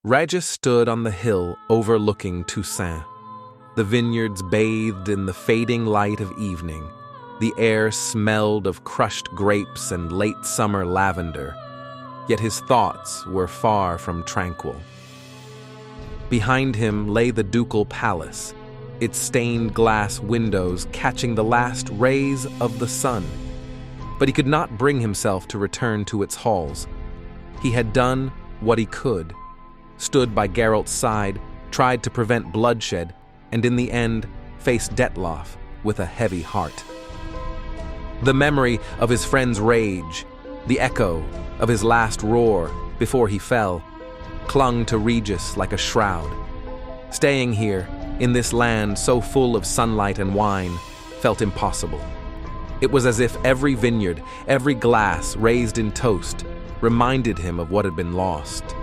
Regis stood on the hill overlooking Toussaint. The vineyards bathed in the fading light of evening. The air smelled of crushed grapes and late summer lavender, yet his thoughts were far from tranquil. Behind him lay the ducal palace, its stained glass windows catching the last rays of the sun. But he could not bring himself to return to its halls. He had done what he could, stood by Geralt's side, tried to prevent bloodshed, and in the end faced Detloff with a heavy heart. The memory of his friend's rage, the echo of his last roar before he fell, clung to Regis like a shroud. Staying here, in this land so full of sunlight and wine, felt impossible. It was as if every vineyard, every glass raised in toast, reminded him of what had been lost.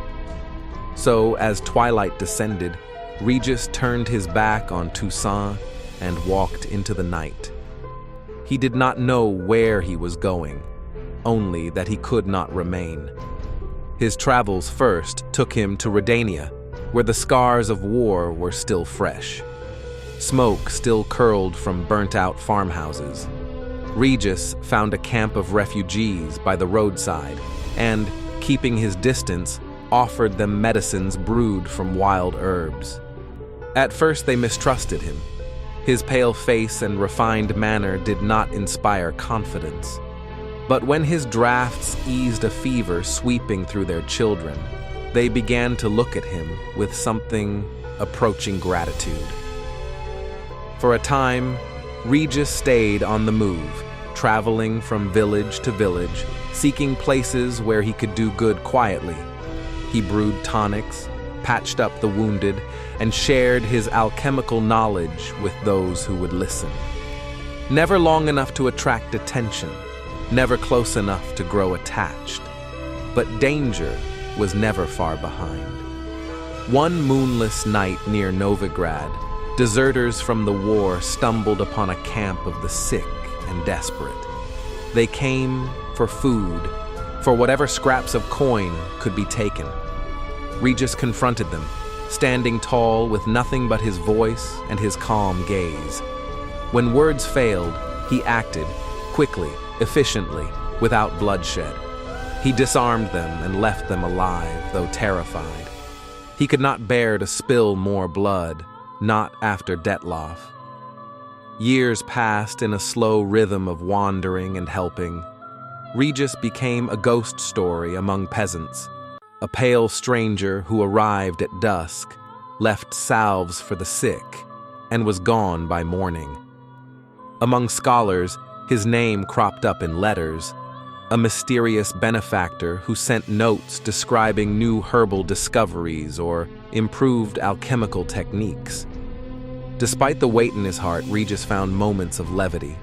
So, as twilight descended, Regis turned his back on Toussaint and walked into the night. He did not know where he was going, only that he could not remain. His travels first took him to Redania, where the scars of war were still fresh. Smoke still curled from burnt-out farmhouses. Regis found a camp of refugees by the roadside and, keeping his distance, offered them medicines brewed from wild herbs. At first they mistrusted him. His pale face and refined manner did not inspire confidence. But when his drafts eased a fever sweeping through their children, they began to look at him with something approaching gratitude. For a time, Regis stayed on the move, traveling from village to village, seeking places where he could do good quietly. He brewed tonics, patched up the wounded, and shared his alchemical knowledge with those who would listen. Never long enough to attract attention, never close enough to grow attached. But danger was never far behind. One moonless night near Novigrad, deserters from the war stumbled upon a camp of the sick and desperate. They came for food, for whatever scraps of coin could be taken. Regis confronted them, standing tall with nothing but his voice and his calm gaze. When words failed, he acted, quickly, efficiently, without bloodshed. He disarmed them and left them alive, though terrified. He could not bear to spill more blood, not after Detloff. Years passed in a slow rhythm of wandering and helping. Regis became a ghost story among peasants, a pale stranger who arrived at dusk, left salves for the sick, and was gone by morning. Among scholars, his name cropped up in letters, a mysterious benefactor who sent notes describing new herbal discoveries or improved alchemical techniques. Despite the weight in his heart, Regis found moments of levity.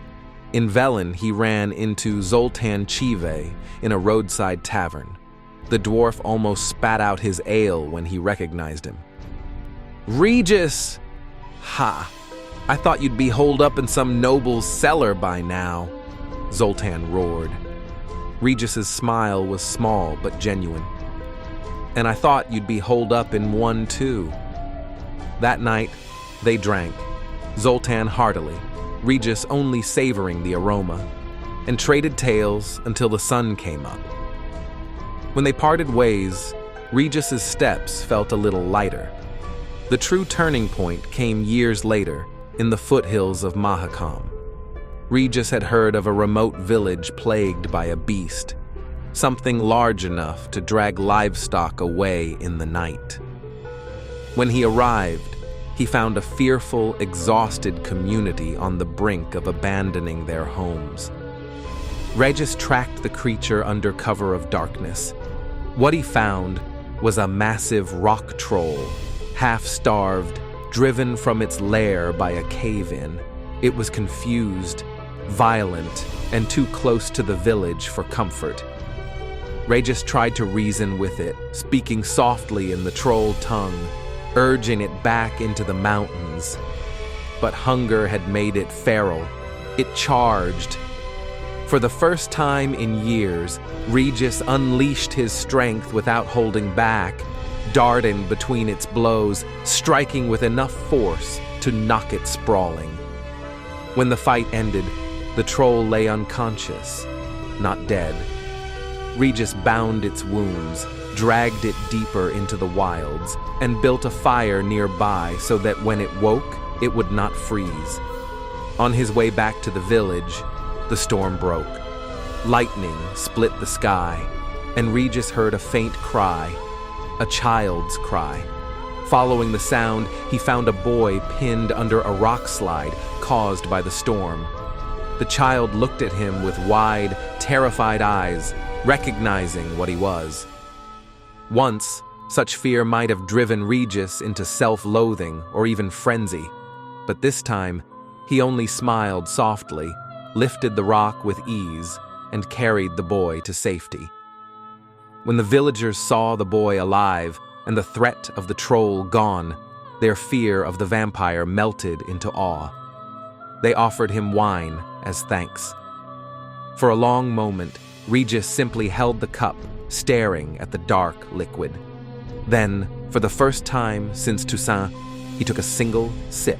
In Velen, he ran into Zoltan Chive in a roadside tavern. The dwarf almost spat out his ale when he recognized him. "Regis! Ha! I thought you'd be holed up in some noble's cellar by now," Zoltan roared. Regis's smile was small but genuine. "And I thought you'd be holed up in one too." That night, they drank, Zoltan heartily, Regis only savoring the aroma, and traded tales until the sun came up. When they parted ways, Regis's steps felt a little lighter. The true turning point came years later, in the foothills of Mahakam. Regis had heard of a remote village plagued by a beast, something large enough to drag livestock away in the night. When he arrived, he found a fearful, exhausted community on the brink of abandoning their homes. Regis tracked the creature under cover of darkness. What he found was a massive rock troll, half-starved, driven from its lair by a cave-in. It was confused, violent, and too close to the village for comfort. Regis tried to reason with it, speaking softly in the troll tongue, urging it back into the mountains. But hunger had made it feral. It charged. For the first time in years, Regis unleashed his strength without holding back, darting between its blows, striking with enough force to knock it sprawling. When the fight ended, the troll lay unconscious, not dead. Regis bound its wounds, dragged it deeper into the wilds, and built a fire nearby so that when it woke, it would not freeze. On his way back to the village, the storm broke. Lightning split the sky, and Regis heard a faint cry, a child's cry. Following the sound, he found a boy pinned under a rock slide caused by the storm. The child looked at him with wide, terrified eyes, recognizing what he was. Once, such fear might have driven Regis into self-loathing or even frenzy, but this time, he only smiled softly, lifted the rock with ease, and carried the boy to safety. When the villagers saw the boy alive and the threat of the troll gone, their fear of the vampire melted into awe. They offered him wine as thanks. For a long moment, Regis simply held the cup, staring at the dark liquid. Then, for the first time since Toussaint, he took a single sip.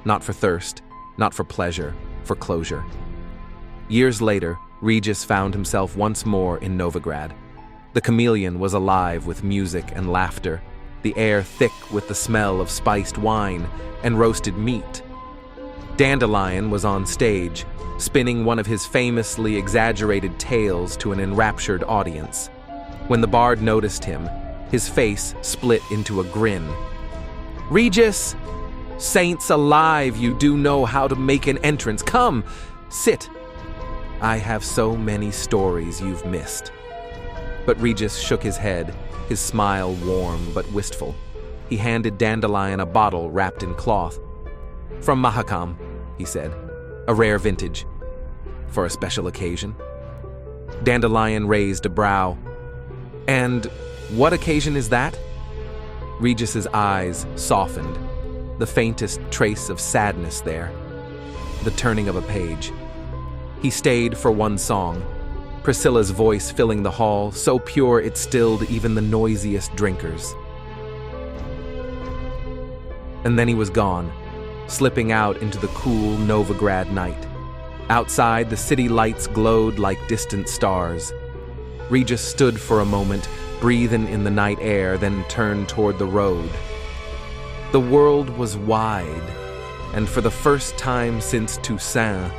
Not for thirst, not for pleasure, for closure. Years later, Regis found himself once more in Novigrad. The chameleon was alive with music and laughter, the air thick with the smell of spiced wine and roasted meat. Dandelion was on stage, spinning one of his famously exaggerated tales to an enraptured audience. When the bard noticed him, his face split into a grin. "Regis! Saints alive, you do know how to make an entrance. Come, sit. I have so many stories you've missed." But Regis shook his head, his smile warm but wistful. He handed Dandelion a bottle wrapped in cloth. "From Mahakam," he said, "a rare vintage. For a special occasion." Dandelion raised a brow. "And what occasion is that?" Regis's eyes softened, the faintest trace of sadness there, the turning of a page. He stayed for one song, Priscilla's voice filling the hall, so pure it stilled even the noisiest drinkers. And then he was gone, slipping out into the cool Novigrad night. Outside, the city lights glowed like distant stars. Regis stood for a moment, breathing in the night air, then turned toward the road. The world was wide, and for the first time since Toussaint,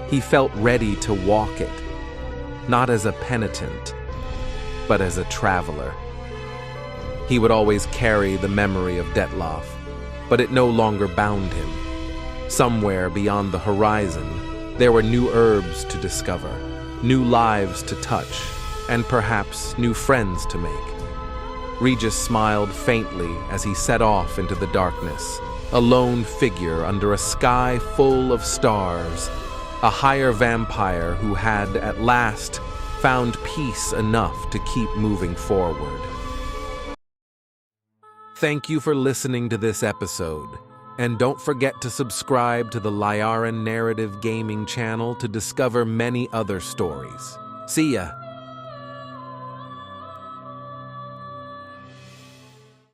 he felt ready to walk it, not as a penitent, but as a traveler. He would always carry the memory of Detloff, but it no longer bound him. Somewhere beyond the horizon, there were new herbs to discover, new lives to touch, and perhaps new friends to make. Regis smiled faintly as he set off into the darkness, a lone figure under a sky full of stars, a higher vampire who had, at last, found peace enough to keep moving forward. Thank you for listening to this episode, and don't forget to subscribe to the Liaran Narrative Gaming channel to discover many other stories. See ya!